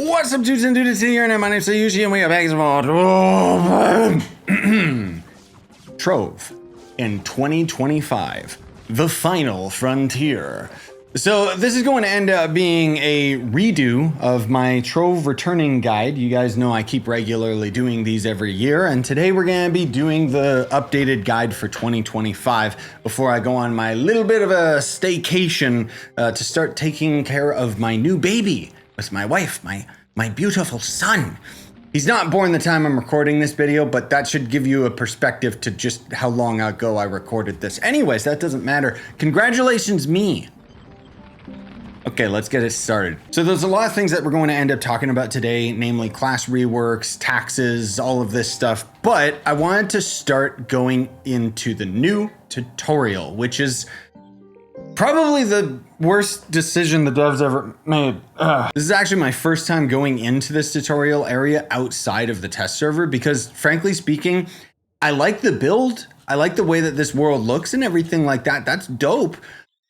What's up, dudes and dudes here, and my name's Scyushi, and we are back to Trove in 2025, the final frontier. So this is going to end up being a redo of my Trove returning guide. You guys know I keep regularly doing these every year, and today we're going to be doing the updated guide for 2025 before I go on my little bit of a staycation to start taking care of my new baby with my wife, my beautiful son. He's not born the time I'm recording this video, but that should give you a perspective to just how long ago I recorded this. Anyways, that doesn't matter. Congratulations, me. Okay, let's get it started. So there's a lot of things that we're going to end up talking about today, namely class reworks, taxes, all of this stuff. But I wanted to start going into the new tutorial, which is probably the worst decision the devs ever made. This is actually my first time going into this tutorial area outside of the test server because, frankly speaking, I like the build. I like the way that this world looks and everything like that. That's dope.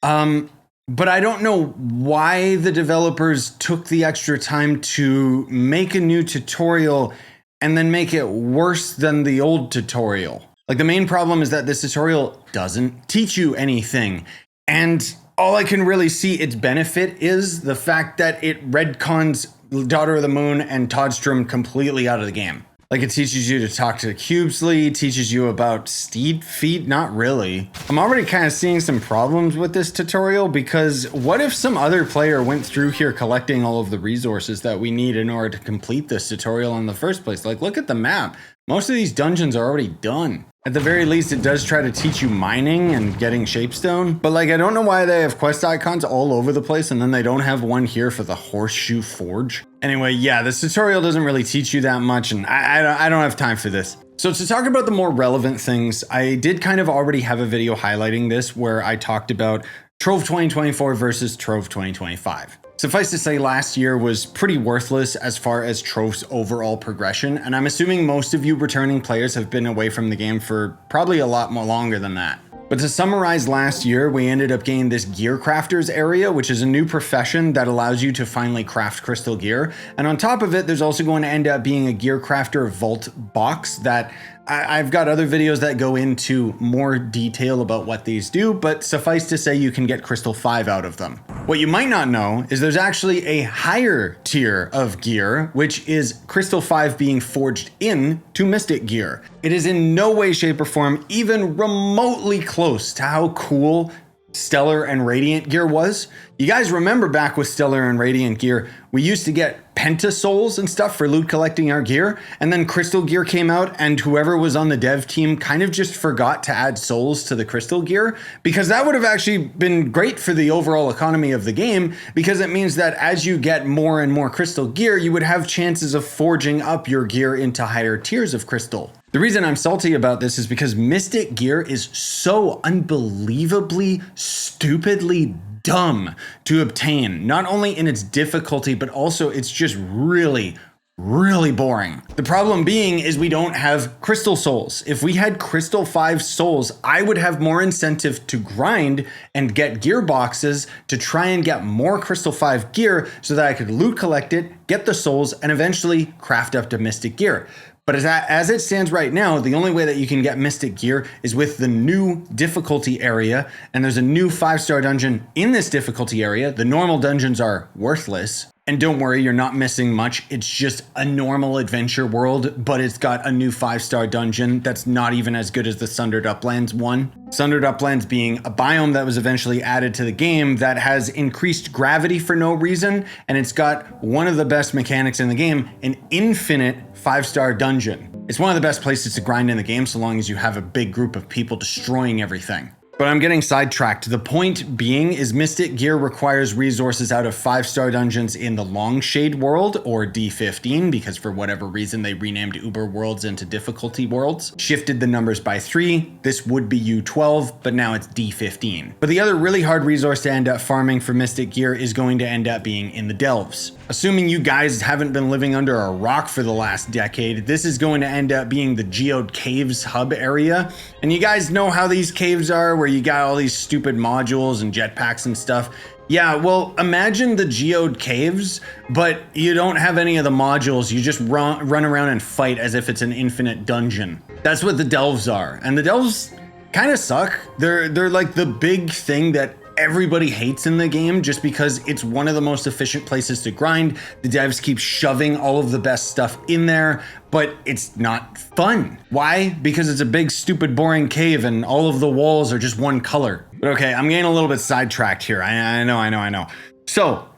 But I don't know why the developers took the extra time to make a new tutorial and then make it worse than the old tutorial. Like, the main problem is that this tutorial doesn't teach you anything. And all I can really see its benefit is the fact that it retcons Daughter of the Moon and Toddstrom completely out of the game. Like, it teaches you to talk to Cubesley, teaches you about steed feet, not really. I'm already kind of seeing some problems with this tutorial because what if some other player went through here collecting all of the resources that we need in order to complete this tutorial in the first place? Like, look at the map. Most of these dungeons are already done. At the very least, it does try to teach you mining and getting shapestone, but like, I don't know why they have quest icons all over the place and then they don't have one here for the Horseshoe Forge. Anyway, yeah, this tutorial doesn't really teach you that much, and I don't have time for this. So to talk about the more relevant things, I did kind of already have a video highlighting this where I talked about Trove 2024 versus Trove 2025. Suffice to say, last year was pretty worthless as far as Trove's overall progression, and I'm assuming most of you returning players have been away from the game for probably a lot more longer than that. But to summarize last year, we ended up getting this Gearcrafters area, which is a new profession that allows you to finally craft crystal gear. And on top of it, there's also going to end up being a Gearcrafter vault box that I've got other videos that go into more detail about what these do, but suffice to say you can get Crystal 5 out of them. What you might not know is there's actually a higher tier of gear, which is Crystal 5 being forged in to Mystic gear. It is in no way, shape, or form even remotely close to how cool Stellar and Radiant gear was. You guys remember back with Stellar and Radiant gear, we used to get Penta souls and stuff for loot collecting our gear, and then Crystal gear came out and whoever was on the dev team kind of just forgot to add souls to the Crystal gear, because that would have actually been great for the overall economy of the game, because it means that as you get more and more Crystal gear, you would have chances of forging up your gear into higher tiers of Crystal. The reason I'm salty about this is because Mystic gear is so unbelievably, stupidly dumb to obtain, not only in its difficulty, but also it's just really boring. The problem being is we don't have Crystal Souls. If we had Crystal 5 Souls, I would have more incentive to grind and get gear boxes to try and get more Crystal 5 gear so that I could loot collect it, get the souls, and eventually craft up to Mystic gear. But as it stands right now, the only way that you can get Mystic gear is with the new difficulty area, and there's a new 5-star dungeon in this difficulty area. The normal dungeons are worthless. And don't worry, you're not missing much. It's just a normal adventure world, but it's got a new 5-star dungeon that's not even as good as the Sundered Uplands one. Sundered Uplands being a biome that was eventually added to the game that has increased gravity for no reason, and it's got one of the best mechanics in the game, an infinite 5-star dungeon. It's one of the best places to grind in the game so long as you have a big group of people destroying everything. But I'm getting sidetracked. The point being is Mystic gear requires resources out of 5-star dungeons in the Longshade world, or D15, because for whatever reason they renamed Uber worlds into difficulty worlds, shifted the numbers by 3. This would be U12, but now it's D15. But the other really hard resource to end up farming for Mystic gear is going to end up being in the Delves. Assuming you guys haven't been living under a rock for the last decade, this is going to end up being the Geode Caves hub area. And you guys know how these caves are, where you got all these stupid modules and jetpacks and stuff. Yeah, well, imagine the Geode caves, but you don't have any of the modules. You just run around and fight as if it's an infinite dungeon. That's what the delves are. And the delves kind of suck. They're like the big thing that everybody hates in the game just because it's one of the most efficient places to grind. The devs keep shoving all of the best stuff in there, but it's not fun. Why? Because it's a big, stupid, boring cave and all of the walls are just one color. But okay, I'm getting a little bit sidetracked here. I know. So,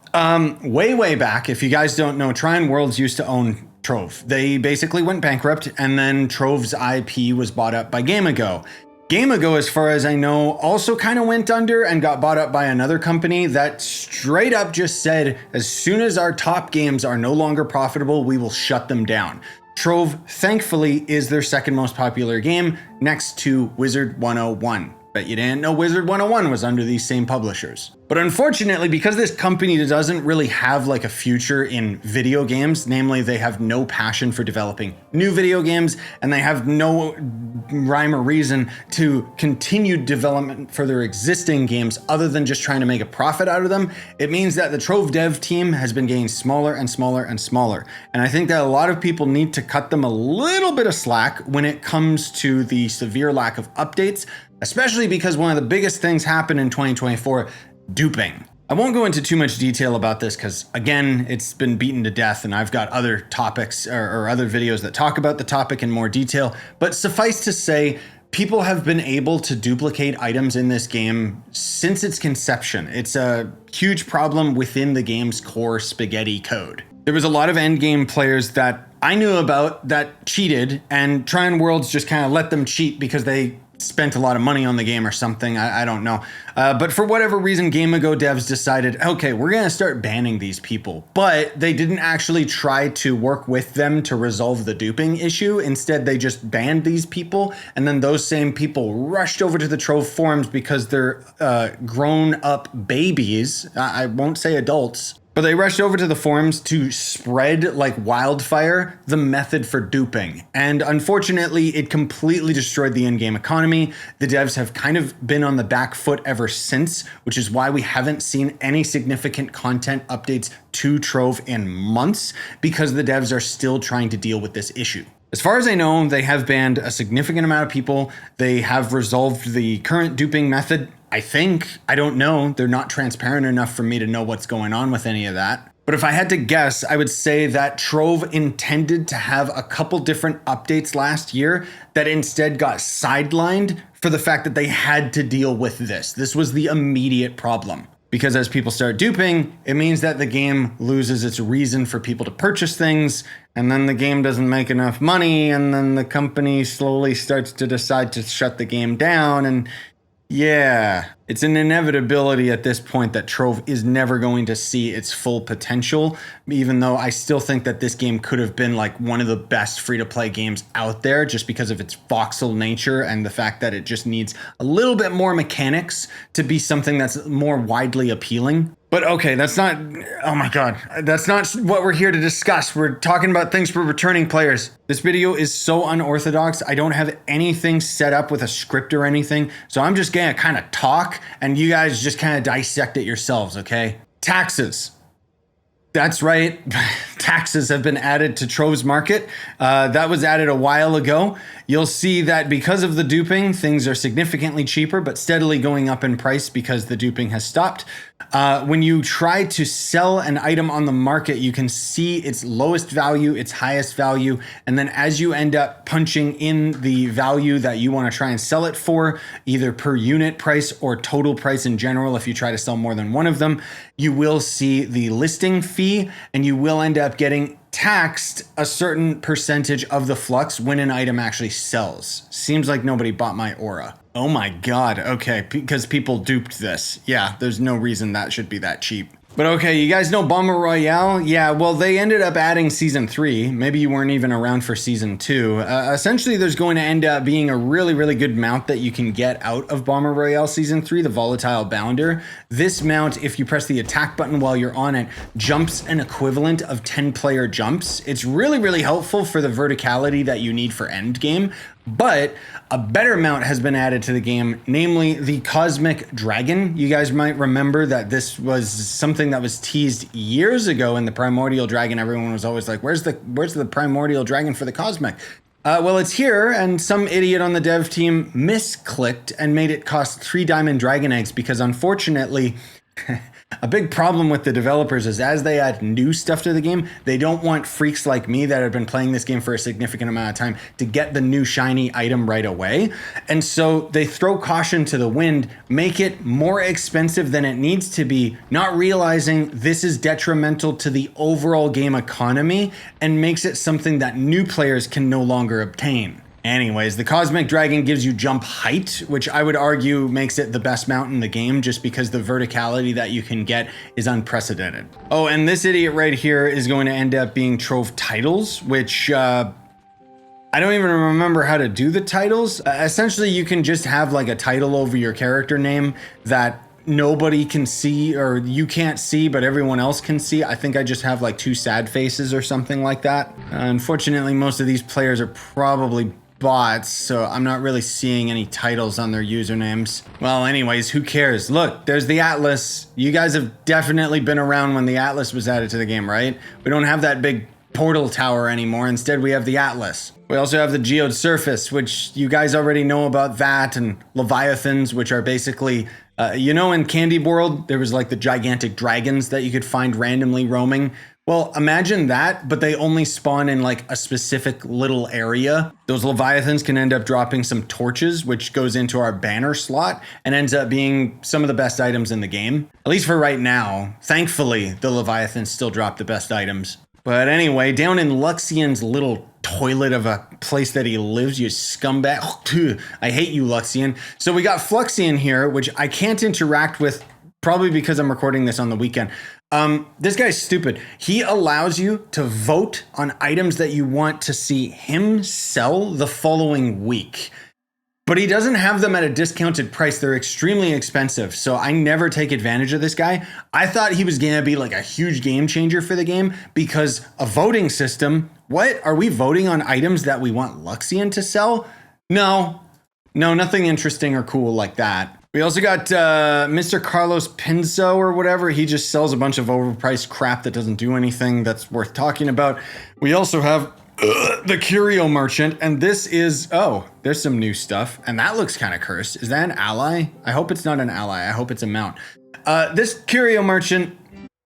way back, if you guys don't know, Trion Worlds used to own Trove. They basically went bankrupt, and then Trove's IP was bought up by Gamigo. Gamigo, as far as I know, also kind of went under and got bought up by another company that straight up just said, as soon as our top games are no longer profitable, we will shut them down. Trove, thankfully, is their second most popular game, next to Wizard 101. Bet you didn't know Wizard 101 was under these same publishers. But unfortunately, because this company doesn't really have like a future in video games, namely they have no passion for developing new video games, and they have no rhyme or reason to continue development for their existing games other than just trying to make a profit out of them, it means that the Trove dev team has been getting smaller and smaller and smaller. And I think that a lot of people need to cut them a little bit of slack when it comes to the severe lack of updates, especially because one of the biggest things happened in 2024, duping. I won't go into too much detail about this because, again, it's been beaten to death and I've got other topics or other videos that talk about the topic in more detail. But suffice to say, people have been able to duplicate items in this game since its conception. It's a huge problem within the game's core spaghetti code. There was a lot of endgame players that I knew about that cheated, and Trion Worlds just kind of let them cheat because they spent a lot of money on the game or something. I don't know. But for whatever reason, Gamigo devs decided, okay, we're going to start banning these people. But they didn't actually try to work with them to resolve the duping issue. Instead, they just banned these people. And then those same people rushed over to the Trove forums because they're grown up babies. I won't say adults. But they rushed over to the forums to spread like wildfire the method for duping. And unfortunately, it completely destroyed the in-game economy. The devs have kind of been on the back foot ever since, which is why we haven't seen any significant content updates to Trove in months, because the devs are still trying to deal with this issue. As far as I know, they have banned a significant amount of people. They have resolved the current duping method, I think. I don't know. They're not transparent enough for me to know what's going on with any of that. But if I had to guess, I would say that Trove intended to have a couple different updates last year that instead got sidelined for the fact that they had to deal with this. This was the immediate problem. Because as people start duping, it means that the game loses its reason for people to purchase things, and then the game doesn't make enough money, and then the company slowly starts to decide to shut the game down, and yeah, it's an inevitability at this point that Trove is never going to see its full potential, even though I still think that this game could have been like one of the best free-to-play games out there just because of its voxel nature and the fact that it just needs a little bit more mechanics to be something that's more widely appealing. But okay, that's not, oh my God, that's not what we're here to discuss. We're talking about things for returning players. This video is so unorthodox. I don't have anything set up with a script or anything. So I'm just gonna kind of talk and you guys just kind of dissect it yourselves, okay? Taxes. That's right, taxes have been added to Trove's market. That was added a while ago. You'll see that because of the duping, things are significantly cheaper, but steadily going up in price because the duping has stopped. When you try to sell an item on the market, you can see its lowest value, its highest value, and then as you end up punching in the value that you want to try and sell it for, either per unit price or total price in general, if you try to sell more than one of them, you will see the listing fee, and you will end up getting taxed a certain percentage of the flux when an item actually sells. Seems like nobody bought my aura. Oh my God, okay, because people duped this. Yeah, there's no reason that should be that cheap. But okay, you guys know Bomber Royale? Yeah, well, they ended up adding Season 3. Maybe you weren't even around for Season 2. Essentially, there's going to end up being a really, really good mount that you can get out of Bomber Royale Season 3, the Volatile Bounder. This mount, if you press the attack button while you're on it, jumps an equivalent of 10-player jumps. It's really, really helpful for the verticality that you need for endgame. But a better mount has been added to the game, namely the Cosmic Dragon. You guys might remember that this was something that was teased years ago in the Primordial Dragon. Everyone was always like, where's the Primordial Dragon for the Cosmic? Well, it's here, and some idiot on the dev team misclicked and made it cost 3 diamond dragon eggs because unfortunately, a big problem with the developers is as they add new stuff to the game, they don't want freaks like me that have been playing this game for a significant amount of time to get the new shiny item right away. And so they throw caution to the wind, make it more expensive than it needs to be, not realizing this is detrimental to the overall game economy and makes it something that new players can no longer obtain. Anyways, the Cosmic Dragon gives you jump height, which I would argue makes it the best mount in the game just because the verticality that you can get is unprecedented. Oh, and this idiot right here is going to end up being Trove titles, which I don't even remember how to do the titles. Essentially, you can just have like a title over your character name that nobody can see, or you can't see, but everyone else can see. I think I just have like 2 sad faces or something like that. Unfortunately, most of these players are probably bots, so I'm not really seeing any titles on their usernames. Well, anyways, who cares? Look, there's the Atlas. You guys have definitely been around when the Atlas was added to the game, right? We don't have that big portal tower anymore. Instead, we have the Atlas. We also have the Geode surface, which you guys already know about that, and Leviathans, which are basically, you know, in Candy World, there was like the gigantic dragons that you could find randomly roaming. Well, imagine that, but they only spawn in like a specific little area. Those Leviathans can end up dropping some torches, which goes into our banner slot and ends up being some of the best items in the game. At least for right now. Thankfully, the Leviathans still drop the best items. But anyway, down in Luxion's little toilet of a place that he lives, you scumbag. I hate you, Luxion. So we got Fluxion here, which I can't interact with, probably because I'm recording this on the weekend. This guy's stupid. He allows you to vote on items that you want to see him sell the following week. But he doesn't have them at a discounted price. They're extremely expensive. So I never take advantage of this guy. I thought he was going to be like a huge game changer for the game because a voting system. What? Are we voting on items that we want Luxion to sell? No, nothing interesting or cool like that. We also got Mr. Carlos Pinzo or whatever. He just sells a bunch of overpriced crap that doesn't do anything that's worth talking about. We also have the Curio merchant, and this is, oh, there's some new stuff, and that looks kind of cursed. Is that an ally? I hope it's not an ally. I hope it's a mount. This Curio merchant,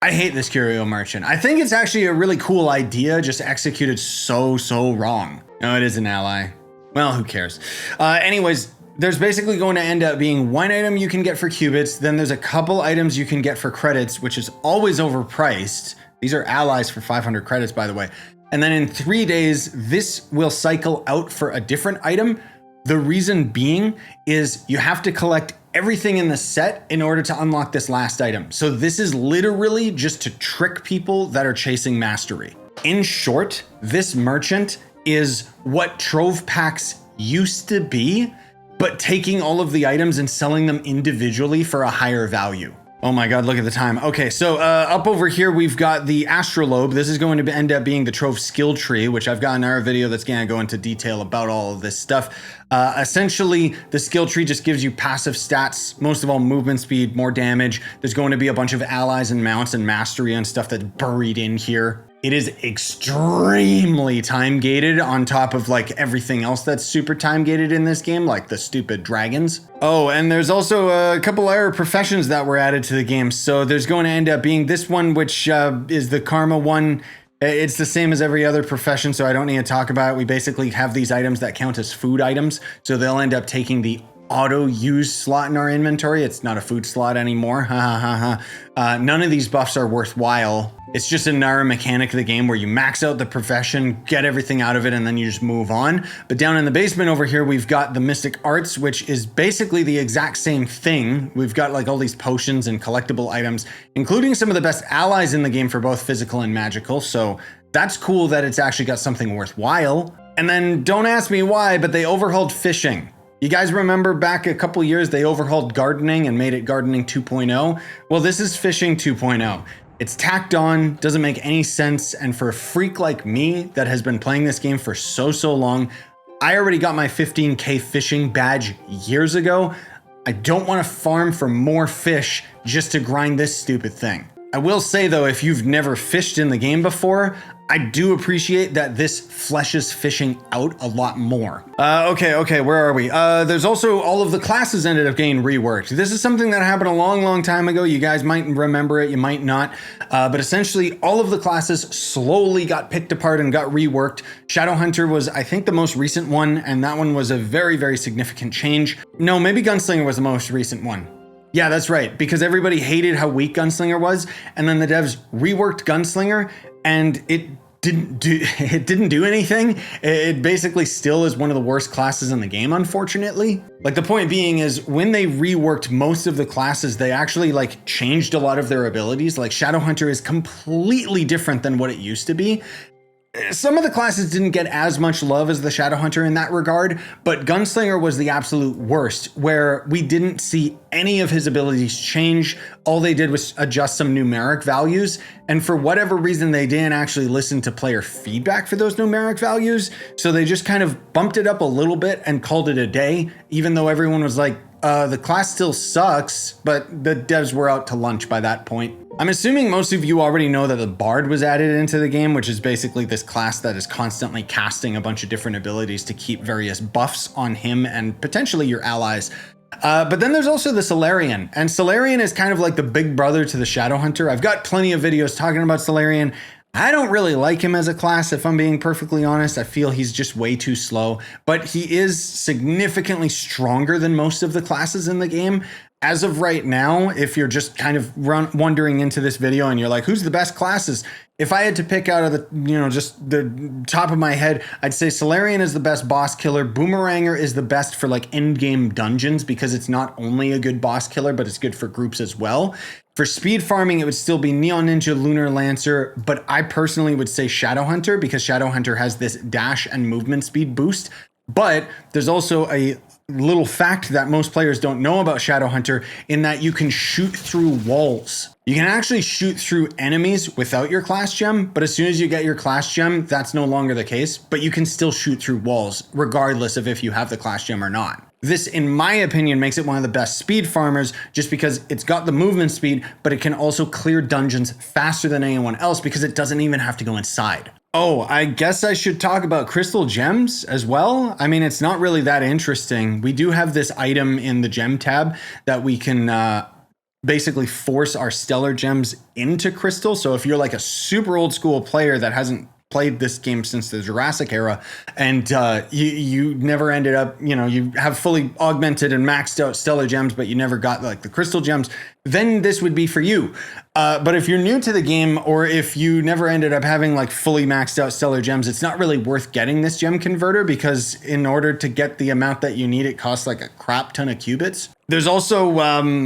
I hate this Curio merchant. I think it's actually a really cool idea, just executed so wrong. No, it is an ally. Well, who cares? Anyways, there's basically going to end up being 1 item you can get for cubits, then there's a couple items you can get for credits, which is always overpriced. These are allies for 500 credits, by the way. And then in 3 days, this will cycle out for a different item. The reason being is you have to collect everything in the set in order to unlock this last item. So this is literally just to trick people that are chasing mastery. In short, this merchant is what Trove packs used to be, but taking all of the items and selling them individually for a higher value. Oh my God, look at the time. Okay, so up over here, we've got the Astrolabe. This is going to end up being the Trove skill tree, which I've got another video that's gonna go into detail about all of this stuff. Essentially, the skill tree just gives you passive stats, most of all movement speed, more damage. There's going to be a bunch of allies and mounts and mastery and stuff that's buried in here. It is extremely time gated on top of like everything else that's super time gated in this game, like the stupid dragons. Oh, and there's also a couple other professions that were added to the game. So there's going to end up being this one, which is the Karma one. It's the same as every other profession, so I don't need to talk about it. We basically have these items that count as food items. So they'll end up taking the auto use slot in our inventory. It's not a food slot anymore. None of these buffs are worthwhile. It's just another mechanic of the game where you max out the profession, get everything out of it, and then you just move on. But down in the basement over here, we've got the Mystic Arts, which is basically the exact same thing. We've got like all these potions and collectible items, including some of the best allies in the game for both physical and magical. So that's cool that it's actually got something worthwhile. And then don't ask me why, but they overhauled fishing. You guys remember back a couple years, they overhauled gardening and made it gardening 2.0? Well, this is fishing 2.0. It's tacked on, doesn't make any sense, and for a freak like me that has been playing this game for so long, I already got my 15K fishing badge years ago. I don't want to farm for more fish just to grind this stupid thing. I will say though, if you've never fished in the game before, I do appreciate that this fleshes fishing out a lot more. Okay, where are we? There's also all of the classes ended up getting reworked. This is something that happened a long time ago. You guys might remember it, you might not. But essentially all of the classes slowly got picked apart and got reworked. Shadowhunter was, I think, the most recent one, and that one was a very significant change. No, maybe Gunslinger was the most recent one. Yeah, that's right, because everybody hated how weak Gunslinger was, and then the devs reworked Gunslinger, and it didn't do anything. It basically still is one of the worst classes in the game, unfortunately. Like, the point being is when they reworked most of the classes, they actually like changed a lot of their abilities. Like Shadowhunter is completely different than what it used to be. Some of the classes didn't get as much love as the Shadowhunter in that regard, but Gunslinger was the absolute worst, where we didn't see any of his abilities change. All they did was adjust some numeric values, and for whatever reason, they didn't actually listen to player feedback for those numeric values, so they just kind of bumped it up a little bit and called it a day, even though everyone was like, the class still sucks, but the devs were out to lunch by that point. I'm assuming most of you already know that the Bard was added into the game, which is basically this class that is constantly casting a bunch of different abilities to keep various buffs on him and potentially your allies. But then there's also the Solarion, and Solarion is kind of like the big brother to the Shadowhunter. I've got plenty of videos talking about Solarion. I don't really like him as a class, if I'm being perfectly honest. I feel he's just way too slow, but he is significantly stronger than most of the classes in the game. As of right now, if you're just kind of wandering into this video and you're like, who's the best classes? If I had to pick out of the, just the top of my head, I'd say Solarion is the best boss killer. Boomeranger is the best for like end game dungeons because it's not only a good boss killer, but it's good for groups as well. For speed farming, it would still be Neon Ninja, Lunar Lancer, but I personally would say Shadowhunter because Shadowhunter has this dash and movement speed boost. But there's also a little fact that most players don't know about Shadowhunter in that you can shoot through walls. You can actually shoot through enemies without your class gem, but as soon as you get your class gem, that's no longer the case, but you can still shoot through walls regardless of if you have the class gem or not. This, in my opinion, makes it one of the best speed farmers just because it's got the movement speed, but it can also clear dungeons faster than anyone else because it doesn't even have to go inside. Oh, I guess I should talk about crystal gems as well. I mean, it's not really that interesting. We do have this item in the gem tab that we can basically force our stellar gems into crystal. So if you're like a super old school player that hasn't played this game since the Jurassic era and you never ended up, you have fully augmented and maxed out stellar gems, but you never got like the crystal gems, then this would be for you. But if you're new to the game or if you never ended up having like fully maxed out stellar gems, it's not really worth getting this gem converter because in order to get the amount that you need, it costs like a crap ton of qubits. There's also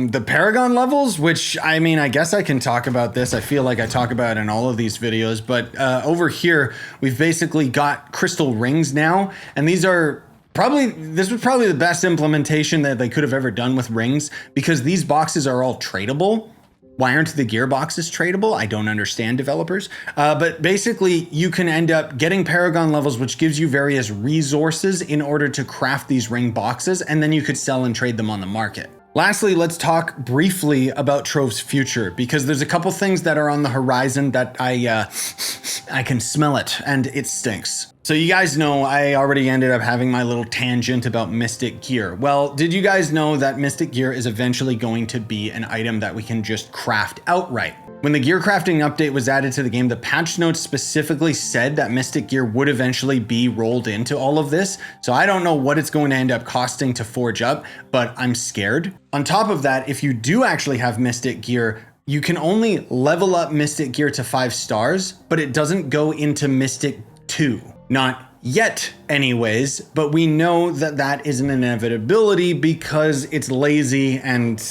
the Paragon levels, which, I mean, I guess I can talk about this. I feel like I talk about it in all of these videos, but over here, we've basically got crystal rings now, and these are this was probably the best implementation that they could have ever done with rings because these boxes are all tradable. Why aren't the gear boxes tradable? I don't understand, developers. But basically, you can end up getting Paragon levels, which gives you various resources in order to craft these ring boxes, and then you could sell and trade them on the market. Lastly, let's talk briefly about Trove's future, because there's a couple things that are on the horizon that I can smell it, and it stinks. So you guys know I already ended up having my little tangent about Mystic Gear. Well, did you guys know that Mystic Gear is eventually going to be an item that we can just craft outright? When the Gearcrafting update was added to the game, the patch notes specifically said that Mystic Gear would eventually be rolled into all of this. So I don't know what it's going to end up costing to forge up, but I'm scared. On top of that, if you do actually have Mystic Gear, you can only level up Mystic Gear to 5 stars, but it doesn't go into Mystic 2. Not yet anyways, but we know that that is an inevitability because it's lazy and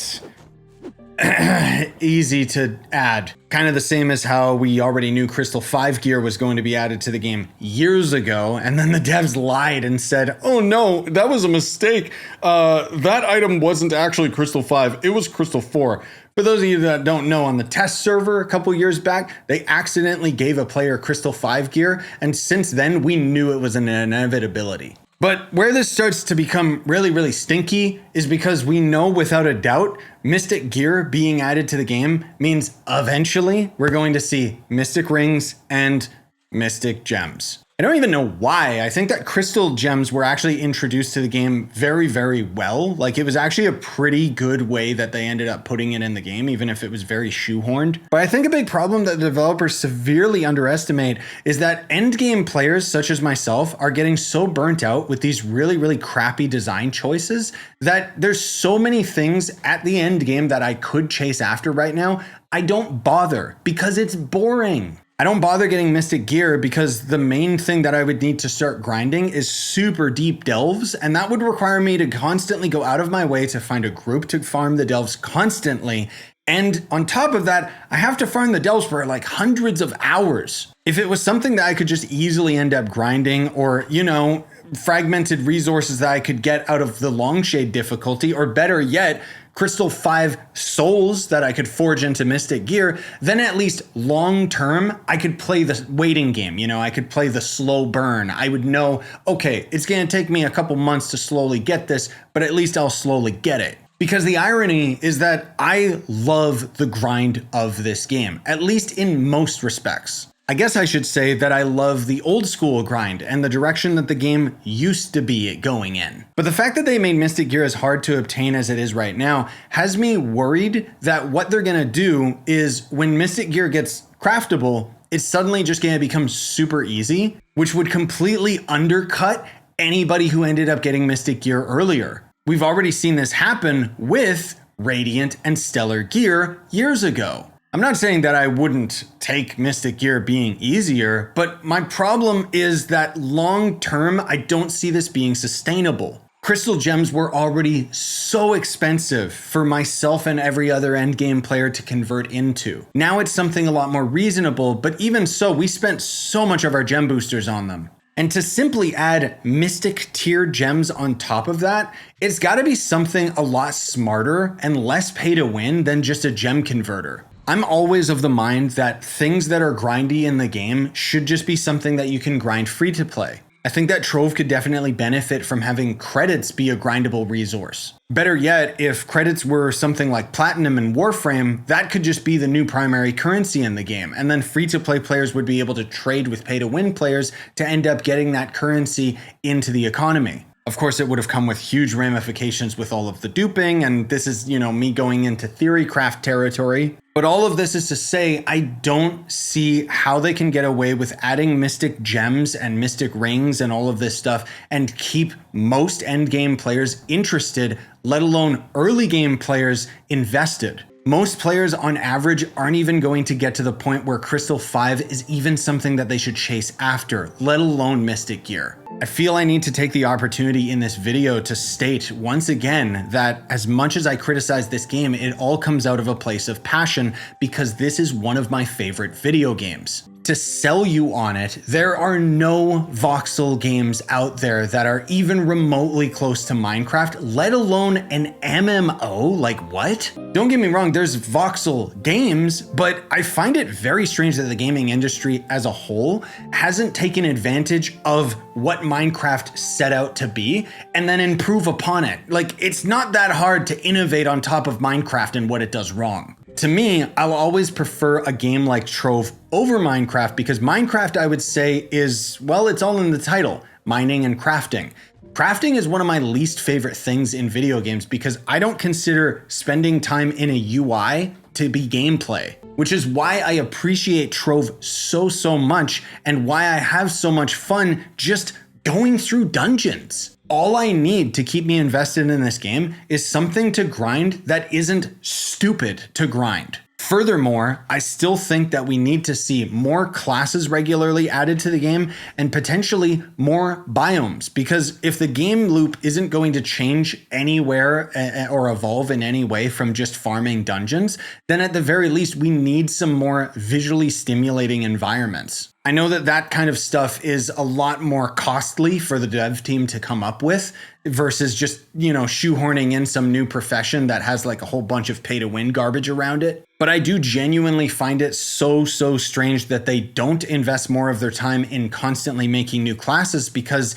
easy to add. Kind of the same as how we already knew Crystal 5 gear was going to be added to the game years ago, and then the devs lied and said, oh no, that was a mistake. That item wasn't actually Crystal 5, it was Crystal 4. For those of you that don't know, on the test server a couple years back, they accidentally gave a player Crystal 5 gear, and since then we knew it was an inevitability. But where this starts to become really, really stinky is because we know without a doubt Mystic Gear being added to the game means eventually we're going to see Mystic Rings and Mystic Gems. I don't even know why. I think that crystal gems were actually introduced to the game very, very well. Like, it was actually a pretty good way that they ended up putting it in the game, even if it was very shoehorned. But I think a big problem that the developers severely underestimate is that endgame players such as myself are getting so burnt out with these really, really crappy design choices that there's so many things at the end game that I could chase after right now. I don't bother because it's boring. I don't bother getting Mystic Gear because the main thing that I would need to start grinding is super deep delves, and that would require me to constantly go out of my way to find a group to farm the delves constantly. And on top of that, I have to farm the delves for like hundreds of hours. If it was something that I could just easily end up grinding, or, you know, fragmented resources that I could get out of the Longshade difficulty, or better yet, Crystal 5 souls that I could forge into Mystic Gear, then at least long term, I could play the waiting game. You know, I could play the slow burn. I would know, okay, it's gonna take me a couple months to slowly get this, but at least I'll slowly get it. Because the irony is that I love the grind of this game, at least in most respects. I guess I should say that I love the old school grind and the direction that the game used to be going in. But the fact that they made Mystic Gear as hard to obtain as it is right now has me worried that what they're gonna do is when Mystic Gear gets craftable, it's suddenly just gonna become super easy, which would completely undercut anybody who ended up getting Mystic Gear earlier. We've already seen this happen with Radiant and Stellar Gear years ago. I'm not saying that I wouldn't take Mystic Gear being easier, but my problem is that long term, I don't see this being sustainable. Crystal gems were already so expensive for myself and every other endgame player to convert into. Now it's something a lot more reasonable, but even so, we spent so much of our gem boosters on them. And to simply add mystic tier gems on top of that, it's gotta be something a lot smarter and less pay to win than just a gem converter. I'm always of the mind that things that are grindy in the game should just be something that you can grind free to play. I think that Trove could definitely benefit from having credits be a grindable resource. Better yet, if credits were something like Platinum and Warframe, that could just be the new primary currency in the game, and then free-to-play players would be able to trade with pay-to-win players to end up getting that currency into the economy. Of course, it would have come with huge ramifications with all of the duping, and this is, you know, me going into theory craft territory. But all of this is to say, I don't see how they can get away with adding mystic gems and mystic rings and all of this stuff and keep most endgame players interested, let alone early game players invested. Most players on average aren't even going to get to the point where Crystal 5 is even something that they should chase after, let alone Mystic Gear. I feel I need to take the opportunity in this video to state once again that as much as I criticize this game, it all comes out of a place of passion because this is one of my favorite video games. To sell you on it, there are no voxel games out there that are even remotely close to Minecraft, let alone an MMO. Like, what? Don't get me wrong, there's voxel games, but I find it very strange that the gaming industry as a whole hasn't taken advantage of what Minecraft set out to be and then improve upon it. Like, it's not that hard to innovate on top of Minecraft and what it does wrong. To me, I'll always prefer a game like Trove over Minecraft because Minecraft, I would say, is, well, it's all in the title, mining and crafting. Crafting is one of my least favorite things in video games because I don't consider spending time in a UI to be gameplay, which is why I appreciate Trove so much and why I have so much fun just going through dungeons. All I need to keep me invested in this game is something to grind that isn't stupid to grind. Furthermore, I still think that we need to see more classes regularly added to the game and potentially more biomes, because if the game loop isn't going to change anywhere or evolve in any way from just farming dungeons, then at the very least we need some more visually stimulating environments. I know that that kind of stuff is a lot more costly for the dev team to come up with versus just, you know, shoehorning in some new profession that has like a whole bunch of pay to win garbage around it. But I do genuinely find it so strange that they don't invest more of their time in constantly making new classes because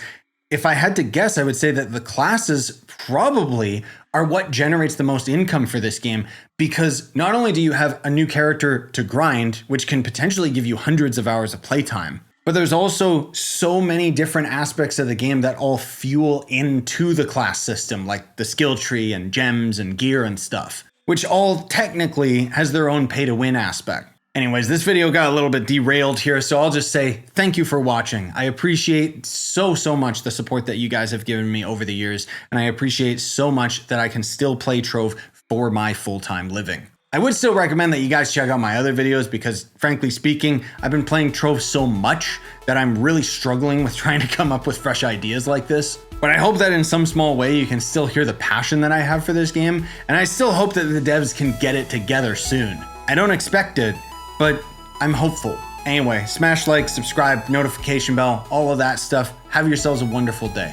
If I had to guess, I would say that the classes probably are what generates the most income for this game, because not only do you have a new character to grind, which can potentially give you hundreds of hours of playtime, but there's also so many different aspects of the game that all fuel into the class system, like the skill tree and gems and gear and stuff, which all technically has their own pay to win aspect. Anyways, this video got a little bit derailed here, so I'll just say thank you for watching. I appreciate so much the support that you guys have given me over the years, and I appreciate so much that I can still play Trove for my full-time living. I would still recommend that you guys check out my other videos because, frankly speaking, I've been playing Trove so much that I'm really struggling with trying to come up with fresh ideas like this. But I hope that in some small way you can still hear the passion that I have for this game, and I still hope that the devs can get it together soon. I don't expect it, but I'm hopeful. Anyway, smash like, subscribe, notification bell, all of that stuff. Have yourselves a wonderful day.